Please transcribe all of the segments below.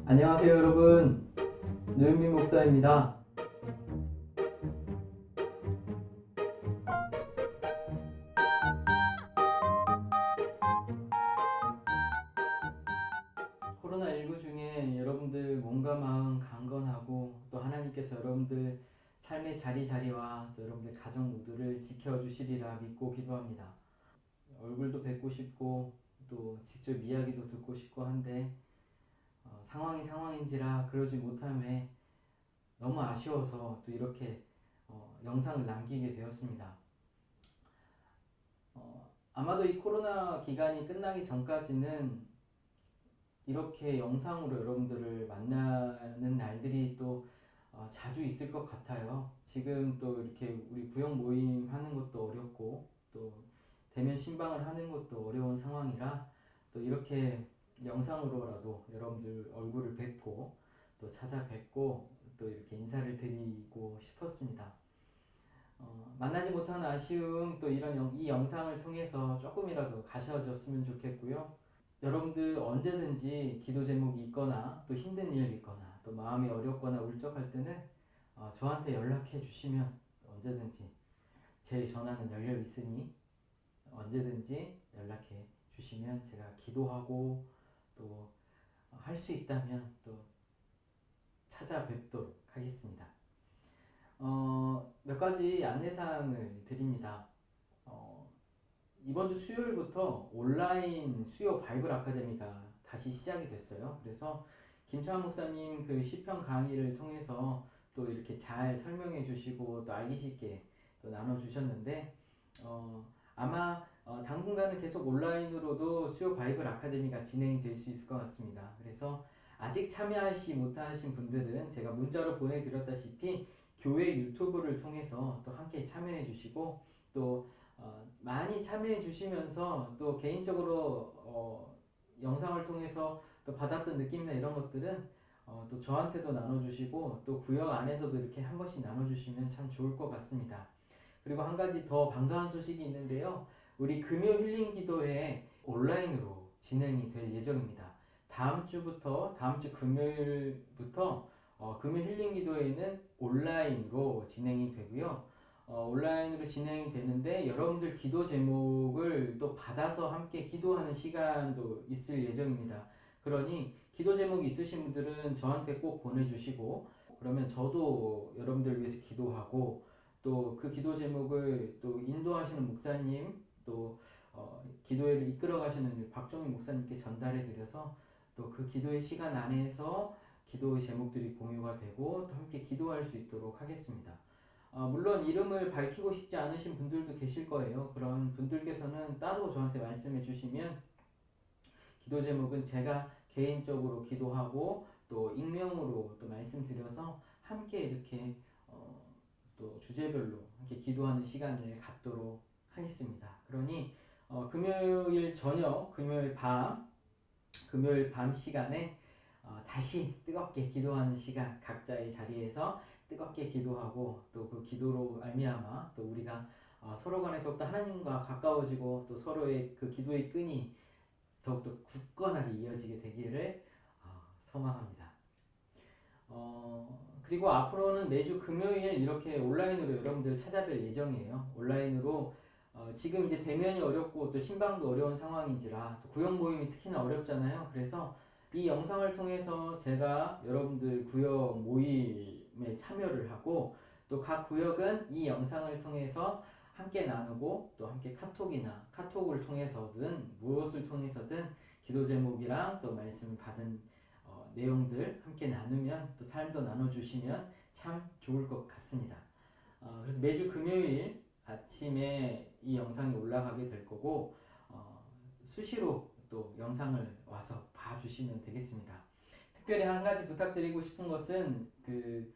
안녕하세요 여러분, 노영민 목사입니다. 코로나19 중에 여러분들 몸과 마음 강건하고 또 하나님께서 여러분들 삶의 자리자리와 또 여러분들 가정 모두를 지켜주시리라 믿고 기도합니다. 얼굴도 뵙고 싶고 또 직접 이야기도 듣고 싶고 한데 상황이 상황인지라 그러지 못함에 너무 아쉬워서 또 이렇게 영상을 남기게 되었습니다. 아마도 이 코로나 기간이 끝나기 전까지는 이렇게 영상으로 여러분들을 만나는 날들이 또 자주 있을 것 같아요. 지금 또 이렇게 우리 구역 모임 하는 것도 어렵고 또 대면 신방을 하는 것도 어려운 상황이라 또 이렇게 영상으로라도 여러분들 얼굴을 뵙고 또 찾아뵙고 또 이렇게 인사를 드리고 싶었습니다. 만나지 못한 아쉬움 또 이 영상을 통해서 조금이라도 가셔졌으면 좋겠고요. 여러분들 언제든지 기도 제목이 있거나 또 힘든 일 있거나 또 마음이 어렵거나 울적할 때는 저한테 연락해 주시면 언제든지 제 전화는 열려 있으니 언제든지 연락해 주시면 제가 기도하고 또 할 수 있다면 또 찾아뵙도록 하겠습니다. 몇 가지 안내사항을 드립니다. 이번 주 수요일부터 온라인 수요 바이블 아카데미가 다시 시작이 됐어요. 그래서 김창환 목사님 그 시편 강의를 통해서 또 이렇게 잘 설명해 주시고 또 알기 쉽게 또 나눠 주셨는데 아마 당분간은 계속 온라인으로도 수요 바이블 아카데미가 진행이 될 수 있을 것 같습니다. 그래서 아직 참여하시 못하신 분들은 제가 문자로 보내드렸다시피 교회 유튜브를 통해서 또 함께 참여해 주시고 또 많이 참여해 주시면서 또 개인적으로 영상을 통해서 또 받았던 느낌이나 이런 것들은 또 저한테도 나눠주시고 또 구역 안에서도 이렇게 한 번씩 나눠주시면 참 좋을 것 같습니다. 그리고 한 가지 더 반가운 소식이 있는데요. 우리 금요 힐링 기도회 온라인으로 진행이 될 예정입니다. 다음 주 금요일부터 금요 힐링 기도회는 온라인으로 진행이 되고요. 온라인으로 진행이 되는데 여러분들 기도 제목을 또 받아서 함께 기도하는 시간도 있을 예정입니다. 그러니 기도 제목이 있으신 분들은 저한테 꼭 보내주시고 그러면 저도 여러분들 위해서 기도하고 또 그 기도 제목을 또 인도하시는 목사님 또 기도회를 이끌어 가시는 박종민 목사님께 전달해 드려서 또 그 기도의 시간 안에서 기도의 제목들이 공유가 되고 또 함께 기도할 수 있도록 하겠습니다. 물론 이름을 밝히고 싶지 않으신 분들도 계실 거예요. 그런 분들께서는 따로 저한테 말씀해 주시면 기도 제목은 제가 개인적으로 기도하고 또 익명으로 또 말씀드려서 함께 이렇게 또 주제별로 함께 기도하는 시간을 갖도록 하겠습니다. 그러니 금요일 저녁, 금요일 밤 시간에 다시 뜨겁게 기도하는 시간 각자의 자리에서 뜨겁게 기도하고 또 그 기도로 말미암아 또 우리가 서로 간에 더욱더 하나님과 가까워지고 또 서로의 그 기도의 끈이 더욱더 굳건하게 이어지게 되기를 소망합니다. 그리고 앞으로는 매주 금요일 이렇게 온라인으로 여러분들 찾아뵐 예정이에요. 온라인으로 지금 이제 대면이 어렵고 또 신방도 어려운 상황인지라 또 구역 모임이 특히나 어렵잖아요. 그래서 이 영상을 통해서 제가 여러분들 구역 모임에 참여를 하고 또 각 구역은 이 영상을 통해서 함께 나누고 또 함께 카톡을 통해서든 무엇을 통해서든 기도 제목이랑 또 말씀 받은 내용들 함께 나누면 또 삶도 나눠주시면 참 좋을 것 같습니다. 그래서 매주 금요일 아침에 이 영상이 올라가게 될 거고 수시로 또 영상을 와서 봐주시면 되겠습니다. 특별히 한 가지 부탁드리고 싶은 것은 그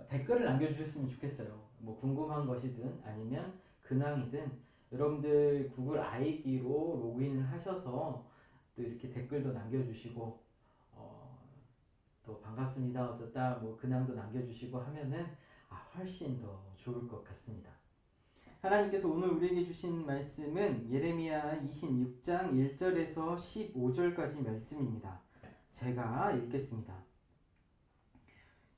댓글을 남겨주셨으면 좋겠어요. 뭐 궁금한 것이든 아니면 근황이든 여러분들 구글 아이디로 로그인을 하셔서 또 이렇게 댓글도 남겨주시고 또 반갑습니다 어쩌다 뭐 근황도 남겨주시고 하면은 훨씬 더 좋을 것 같습니다. 하나님께서 오늘 우리에게 주신 말씀은 예레미야 26장 1절에서 15절까지 말씀입니다. 제가 읽겠습니다.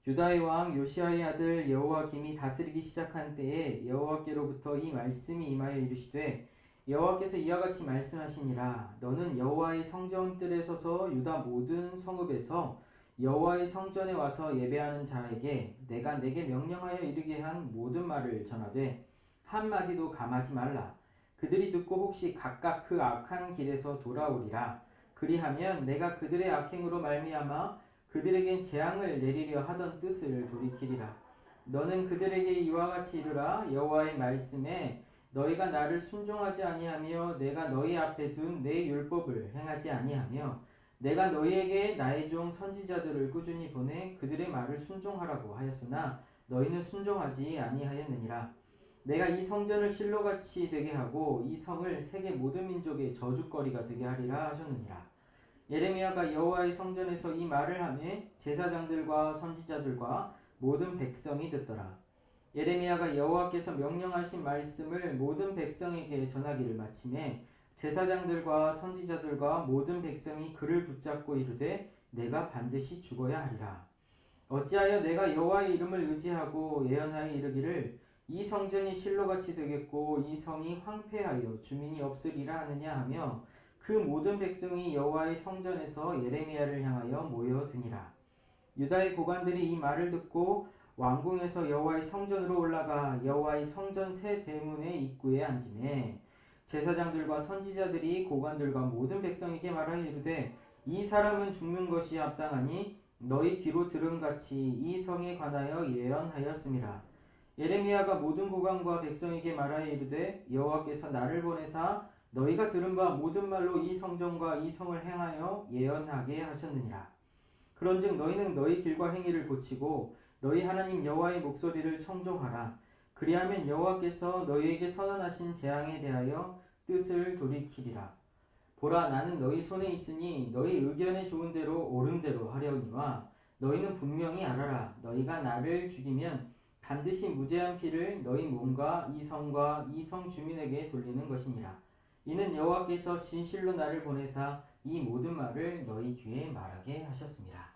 유다의 왕 요시아의 아들 여호와김이 다스리기 시작한 때에 여호와께로부터 이 말씀이 임하여 이르시되 여호와께서 이와 같이 말씀하시니라. 너는 여호와의 성전뜰에 서서 유다 모든 성읍에서 여호와의 성전에 와서 예배하는 자에게 내가 내게 명령하여 이르게 한 모든 말을 전하되 한마디도 감하지 말라. 그들이 듣고 혹시 각각 그 악한 길에서 돌아오리라. 그리하면 내가 그들의 악행으로 말미암아 그들에겐 재앙을 내리려 하던 뜻을 돌이키리라. 너는 그들에게 이와 같이 이르라. 여호와의 말씀에 너희가 나를 순종하지 아니하며 내가 너희 앞에 둔 내 율법을 행하지 아니하며 내가 너희에게 나의 종 선지자들을 꾸준히 보내 그들의 말을 순종하라고 하였으나 너희는 순종하지 아니하였느니라. 내가 이 성전을 실로같이 되게 하고 이 성을 세계 모든 민족의 저주거리가 되게 하리라 하셨느니라. 예레미야가 여호와의 성전에서 이 말을 하매 제사장들과 선지자들과 모든 백성이 듣더라. 예레미야가 여호와께서 명령하신 말씀을 모든 백성에게 전하기를 마침에 제사장들과 선지자들과 모든 백성이 그를 붙잡고 이르되 내가 반드시 죽어야 하리라. 어찌하여 내가 여호와의 이름을 의지하고 예언하여 이르기를 이 성전이 실로같이 되겠고 이 성이 황폐하여 주민이 없으리라 하느냐 하며 그 모든 백성이 여호와의 성전에서 예레미야를 향하여 모여드니라. 유다의 고관들이 이 말을 듣고 왕궁에서 여호와의 성전으로 올라가 여호와의 성전 새 대문의 입구에 앉으매 제사장들과 선지자들이 고관들과 모든 백성에게 말하여 이르되 이 사람은 죽는 것이 합당하니 너희 귀로 들음같이 이 성에 관하여 예언하였음이라. 예레미야가 모든 고관과 백성에게 말하여 이르되 여호와께서 나를 보내사 너희가 들은 바 모든 말로 이 성전과 이 성을 행하여 예언하게 하셨느니라. 그런즉 너희는 너희 길과 행위를 고치고 너희 하나님 여호와의 목소리를 청종하라. 그리하면 여호와께서 너희에게 선언하신 재앙에 대하여 뜻을 돌이키리라. 보라, 나는 너희 손에 있으니 너희 의견에 좋은 대로 옳은 대로 하려니와 너희는 분명히 알아라. 너희가 나를 죽이면 반드시 무죄한 피를 너희 몸과 이 성과 이 성 주민에게 돌리는 것이니라. 이는 여호와께서 진실로 나를 보내사 이 모든 말을 너희 귀에 말하게 하셨습니다.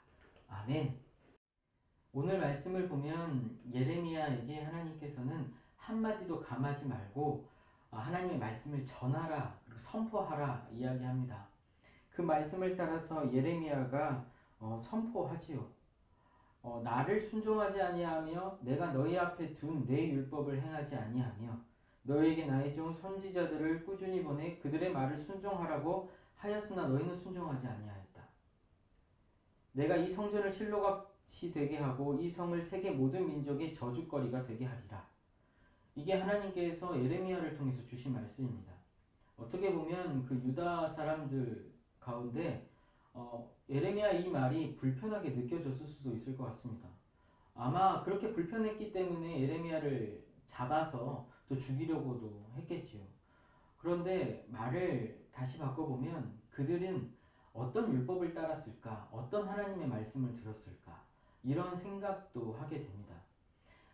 아멘. 오늘 말씀을 보면 예레미야에게 하나님께서는 한마디도 감하지 말고 하나님의 말씀을 전하라, 그리고 선포하라 이야기합니다. 그 말씀을 따라서 예레미야가 선포하지요. 나를 순종하지 아니하며 내가 너희 앞에 둔 내 율법을 행하지 아니하며 너희에게 나의 종 선지자들을 꾸준히 보내 그들의 말을 순종하라고 하였으나 너희는 순종하지 아니하였다. 내가 이 성전을 실로같이 되게 하고 이 성을 세계 모든 민족의 저주거리가 되게 하리라. 이게 하나님께서 예레미야를 통해서 주신 말씀입니다. 어떻게 보면 그 유다 사람들 가운데 예레미야 이 말이 불편하게 느껴졌을 수도 있을 것 같습니다. 아마 그렇게 불편했기 때문에 예레미야를 잡아서 또 죽이려고도 했겠지요. 그런데 말을 다시 바꿔보면 그들은 어떤 율법을 따랐을까? 어떤 하나님의 말씀을 들었을까? 이런 생각도 하게 됩니다.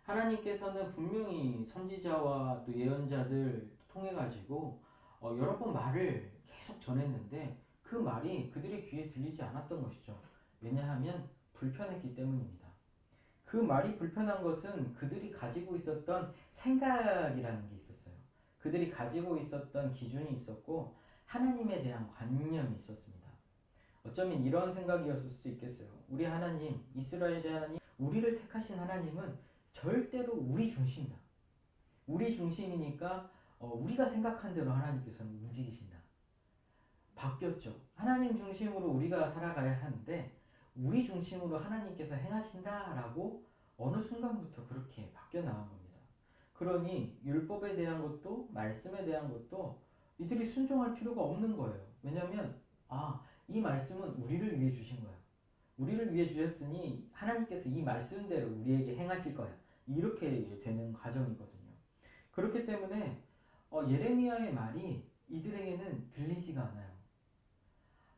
하나님께서는 분명히 선지자와 또 예언자들 통해 가지고 여러 번 말을 계속 전했는데 그 말이 그들의 귀에 들리지 않았던 것이죠. 왜냐하면 불편했기 때문입니다. 그 말이 불편한 것은 그들이 가지고 있었던 생각이라는 게 있었어요. 그들이 가지고 있었던 기준이 있었고 하나님에 대한 관념이 있었습니다. 어쩌면 이런 생각이었을 수도 있겠어요. 우리 하나님, 이스라엘의 하나님, 우리를 택하신 하나님은 절대로 우리 중심이다. 우리 중심이니까 우리가 생각한 대로 하나님께서는 움직이신다. 바뀌었죠. 하나님 중심으로 우리가 살아가야 하는데 우리 중심으로 하나님께서 행하신다라고 어느 순간부터 그렇게 바뀌어 나간 겁니다. 그러니 율법에 대한 것도 말씀에 대한 것도 이들이 순종할 필요가 없는 거예요. 왜냐하면 이 말씀은 우리를 위해 주신 거야. 우리를 위해 주셨으니 하나님께서 이 말씀대로 우리에게 행하실 거야. 이렇게 되는 과정이거든요. 그렇기 때문에 예레미야의 말이 이들에게는 들리지가 않아요.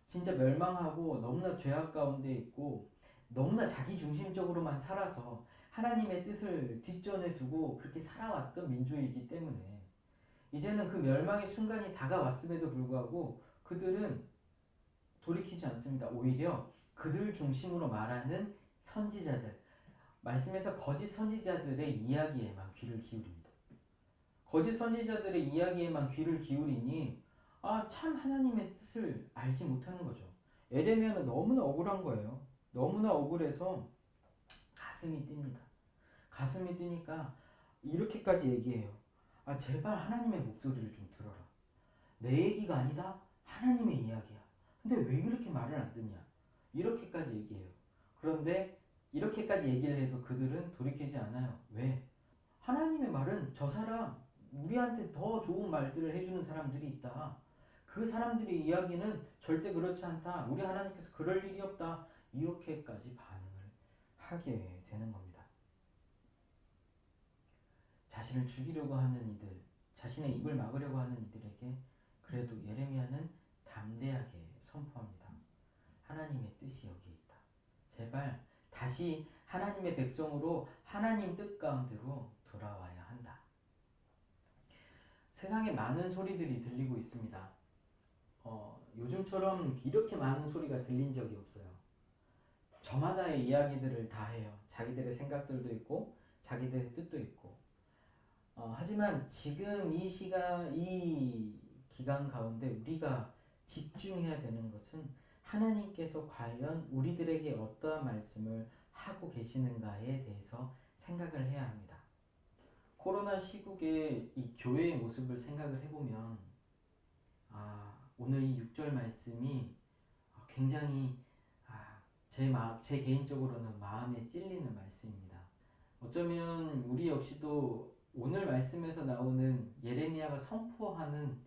진짜 멸망하고 너무나 죄악 가운데 있고 너무나 자기 중심적으로만 살아서 하나님의 뜻을 뒷전에 두고 그렇게 살아왔던 민족이기 때문에 이제는 그 멸망의 순간이 다가왔음에도 불구하고 그들은 돌이키지 않습니다. 오히려 그들 중심으로 말하는 선지자들, 말씀에서 거짓 선지자들의 이야기에만 귀를 기울입니다. 거짓 선지자들의 이야기에만 귀를 기울이니 참 하나님의 뜻을 알지 못하는 거죠. 에레미야는 너무나 억울한 거예요. 너무나 억울해서 가슴이 뜁니다. 가슴이 뛰니까 이렇게까지 얘기해요. 제발 하나님의 목소리를 좀 들어라. 내 얘기가 아니다. 하나님의 이야기야. 근데 왜 그렇게 말을 안 듣냐? 이렇게까지 얘기해요. 그런데 이렇게까지 얘기를 해도 그들은 돌이키지 않아요. 왜? 하나님의 말은 저 사람, 우리한테 더 좋은 말들을 해주는 사람들이 있다. 그 사람들의 이야기는 절대 그렇지 않다. 우리 하나님께서 그럴 일이 없다. 이렇게까지 반응을 하게 되는 겁니다. 자신을 죽이려고 하는 이들, 자신의 입을 막으려고 하는 이들에게 그래도 예레미야는 담대하게 선포합니다. 하나님의 뜻이 여기에 있다. 제발 다시 하나님의 백성으로 하나님 뜻 가운데로 돌아와야 한다. 세상에 많은 소리들이 들리고 있습니다. 요즘처럼 이렇게 많은 소리가 들린 적이 없어요. 저마다의 이야기들을 다 해요. 자기들의 생각들도 있고 자기들의 뜻도 있고. 하지만 지금 이 기간 가운데 우리가 집중해야 되는 것은 하나님께서 과연 우리들에게 어떠한 말씀을 하고 계시는가에 대해서 생각을 해야 합니다. 코로나 시국에 이 교회의 모습을 생각을 해보면 오늘 이 6절 말씀이 굉장히 제 개인적으로는 마음에 찔리는 말씀입니다. 어쩌면 우리 역시도 오늘 말씀에서 나오는 예레미야가 선포하는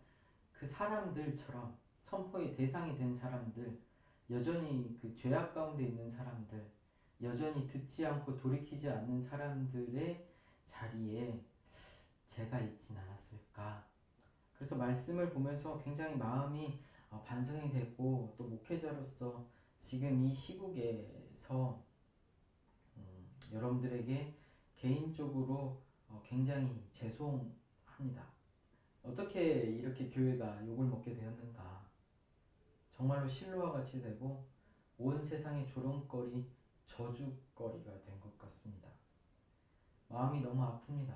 그 사람들처럼 선포의 대상이 된 사람들, 여전히 그 죄악 가운데 있는 사람들, 여전히 듣지 않고 돌이키지 않는 사람들의 자리에 제가 있진 않았을까. 그래서 말씀을 보면서 굉장히 마음이 반성이 됐고, 또 목회자로서 지금 이 시국에서 여러분들에게 개인적으로 굉장히 죄송합니다. 어떻게 이렇게 교회가 욕을 먹게 되었는가. 정말로 실로와 같이 되고 온 세상의 조롱거리, 저주거리가 된 것 같습니다. 마음이 너무 아픕니다.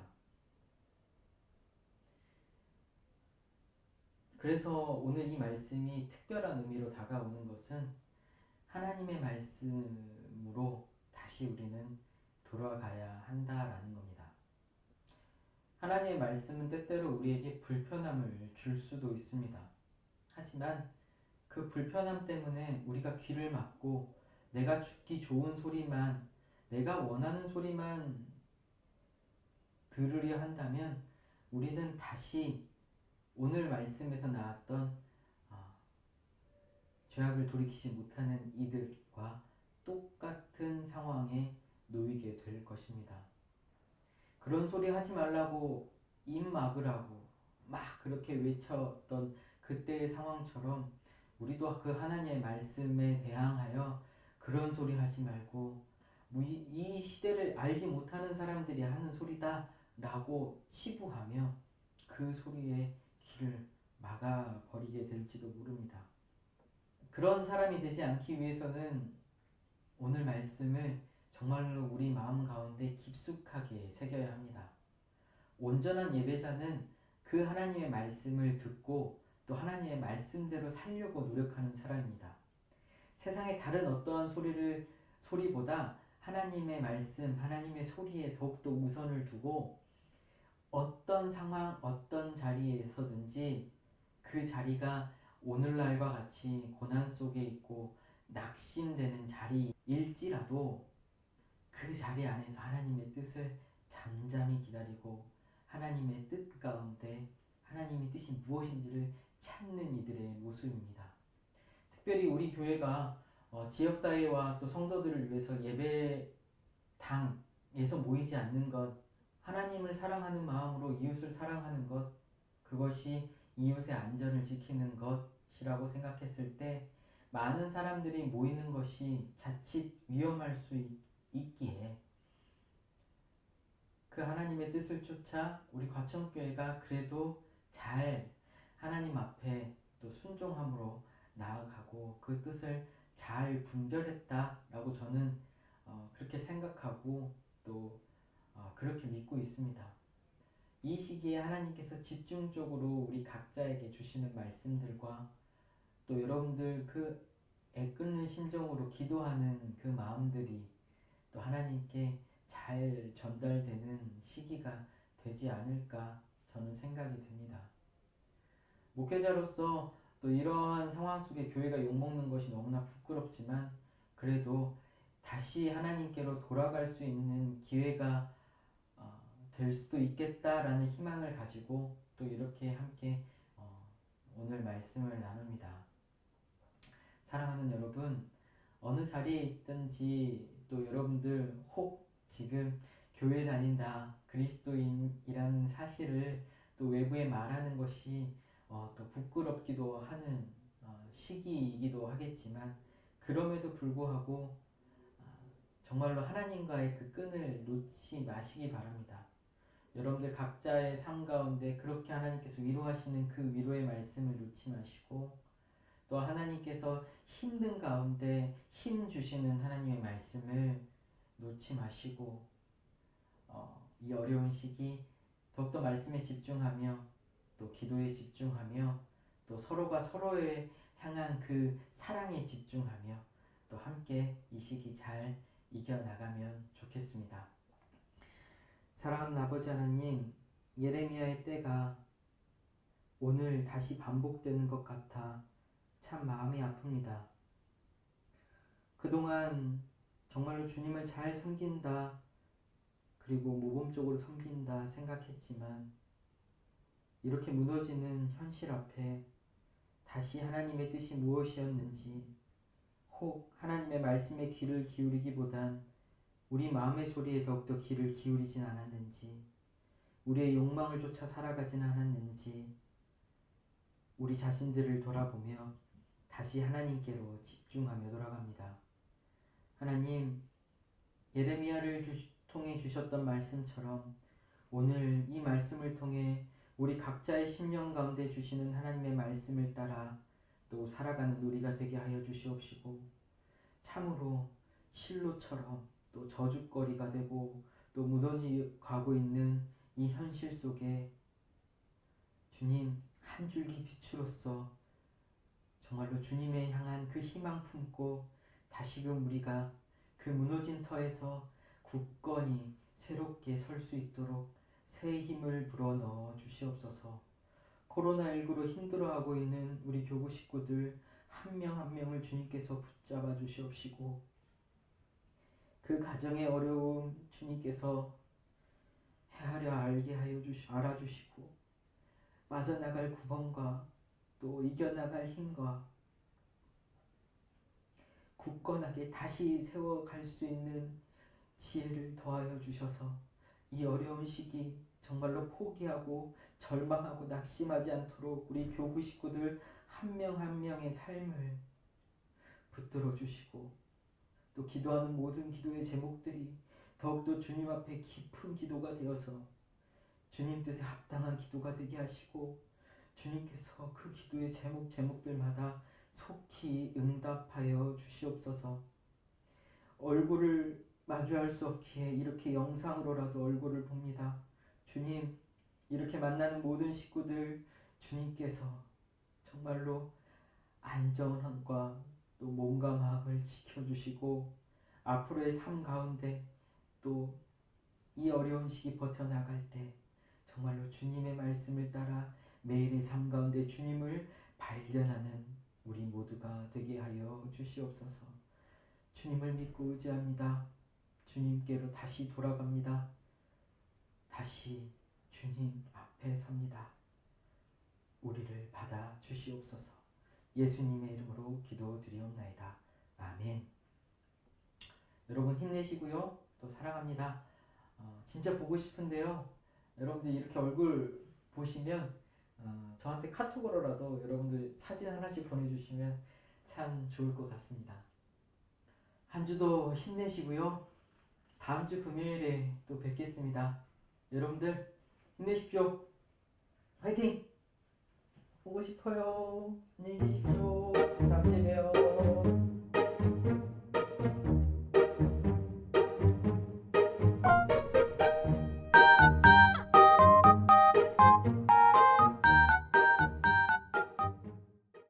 그래서 오늘 이 말씀이 특별한 의미로 다가오는 것은 하나님의 말씀으로 다시 우리는 돌아가야 한다라는 겁니다. 하나님의 말씀은 때때로 우리에게 불편함을 줄 수도 있습니다. 하지만 그 불편함 때문에 우리가 귀를 막고 내가 듣기 좋은 소리만, 내가 원하는 소리만 들으려 한다면 우리는 다시 오늘 말씀에서 나왔던 죄악을 돌이키지 못하는 이들과 똑같은 상황에 놓이게 될 것입니다. 그런 소리 하지 말라고 입 막으라고 막 그렇게 외쳤던 그때의 상황처럼 우리도 그 하나님의 말씀에 대항하여 그런 소리 하지 말고 이 시대를 알지 못하는 사람들이 하는 소리다 라고 치부하며 그 소리에 귀를 막아버리게 될지도 모릅니다. 그런 사람이 되지 않기 위해서는 오늘 말씀을 정말로 우리 마음 가운데 깊숙하게 새겨야 합니다. 온전한 예배자는 그 하나님의 말씀을 듣고 또 하나님의 말씀대로 살려고 노력하는 사람입니다. 세상의 다른 어떠한 소리보다 하나님의 말씀, 하나님의 소리에 더욱더 우선을 두고 어떤 상황, 어떤 자리에서든지 그 자리가 오늘날과 같이 고난 속에 있고 낙심되는 자리일지라도 그 자리 안에서 하나님의 뜻을 잠잠히 기다리고 하나님의 뜻 가운데 하나님의 뜻이 무엇인지를 찾는 이들의 모습입니다. 특별히 우리 교회가 지역사회와 또 성도들을 위해서 예배당에서 모이지 않는 것, 하나님을 사랑하는 마음으로 이웃을 사랑하는 것, 그것이 이웃의 안전을 지키는 것이라고 생각했을 때 많은 사람들이 모이는 것이 자칫 위험할 수 있기에 그 하나님의 뜻을 쫓아 우리 과천교회가 그래도 잘 하나님 앞에 또 순종함으로 나아가고 그 뜻을 잘 분별했다라고 저는 그렇게 생각하고 또 그렇게 믿고 있습니다. 이 시기에 하나님께서 집중적으로 우리 각자에게 주시는 말씀들과 또 여러분들 그 애끓는 심정으로 기도하는 그 마음들이 또 하나님께 잘 전달되는 시기가 되지 않을까 저는 생각이 듭니다. 목회자로서 또 이러한 상황 속에 교회가 욕먹는 것이 너무나 부끄럽지만 그래도 다시 하나님께로 돌아갈 수 있는 기회가 될 수도 있겠다라는 희망을 가지고 또 이렇게 함께 오늘 말씀을 나눕니다. 사랑하는 여러분, 어느 자리에 있든지 또 여러분들 혹 지금 교회 다닌다, 그리스도인이라는 사실을 또 외부에 말하는 것이 또 부끄럽기도 하는 시기이기도 하겠지만 그럼에도 불구하고 정말로 하나님과의 그 끈을 놓지 마시기 바랍니다. 여러분들 각자의 삶 가운데 그렇게 하나님께서 위로하시는 그 위로의 말씀을 놓지 마시고 또 하나님께서 힘든 가운데 힘 주시는 하나님의 말씀을 놓지 마시고 이 어려운 시기 더욱더 말씀에 집중하며 또 기도에 집중하며 또 서로가 서로에 향한 그 사랑에 집중하며 또 함께 이 시기 잘 이겨나가면 좋겠습니다. 사랑하는 아버지 하나님, 예레미야의 때가 오늘 다시 반복되는 것 같아 참 마음이 아픕니다. 그동안 정말로 주님을 잘 섬긴다, 그리고 모범적으로 섬긴다 생각했지만 이렇게 무너지는 현실 앞에 다시 하나님의 뜻이 무엇이었는지 혹 하나님의 말씀에 귀를 기울이기보단 우리 마음의 소리에 더욱더 귀를 기울이진 않았는지 우리의 욕망을 쫓아 살아가진 않았는지 우리 자신들을 돌아보며 다시 하나님께로 집중하며 돌아갑니다. 하나님, 예레미야를 통해 주셨던 말씀처럼 오늘 이 말씀을 통해 우리 각자의 심령 가운데 주시는 하나님의 말씀을 따라 또 살아가는 우리가 되게 하여 주시옵시고 참으로 실로처럼 또 저주거리가 되고 또 무너져 가고 있는 이 현실 속에 주님 한 줄기 빛으로서 정말로 주님에 향한 그 희망 품고 다시금 우리가 그 무너진 터에서 굳건히 새롭게 설 수 있도록 새 힘을 불어넣어 주시옵소서. 코로나19로 힘들어하고 있는 우리 교구 식구들 한 명 한 명을 주님께서 붙잡아 주시옵시고 그 가정의 어려움 주님께서 헤아려 알게 하여 알아주시고 빠져나갈 구멍과 또 이겨나갈 힘과 굳건하게 다시 세워갈 수 있는 지혜를 더하여 주셔서 이 어려운 시기 정말로 포기하고 절망하고 낙심하지 않도록 우리 교구 식구들 한 명 한 명의 삶을 붙들어 주시고 또 기도하는 모든 기도의 제목들이 더욱더 주님 앞에 깊은 기도가 되어서 주님 뜻에 합당한 기도가 되게 하시고 주님께서 그 기도의 제목들마다 속히 응답하여 주시옵소서. 얼굴을 마주할 수 없기에 이렇게 영상으로라도 얼굴을 봅니다. 주님, 이렇게 만나는 모든 식구들 주님께서 정말로 안전함과 또 몸과 마음을 지켜주시고 앞으로의 삶 가운데 또 이 어려운 시기 버텨나갈 때 정말로 주님의 말씀을 따라 매일의 삶 가운데 주님을 발견하는 우리 모두가 되게 하여 주시옵소서. 주님을 믿고 의지합니다. 주님께로 다시 돌아갑니다. 다시 주님 앞에 섭니다. 우리를 받아 주시옵소서. 예수님의 이름으로 기도드리옵나이다. 아멘. 여러분 힘내시고요. 또 사랑합니다. 진짜 보고 싶은데요. 여러분들 이렇게 얼굴 보시면 저한테 카톡으로라도 여러분들 사진 하나씩 보내주시면 참 좋을 것 같습니다. 한 주도 힘내시고요. 다음 주 금요일에 또 뵙겠습니다. 여러분들 힘내십시오. 화이팅! 보고 싶어요. 안녕히 계십시오. 다음 주에 봬요.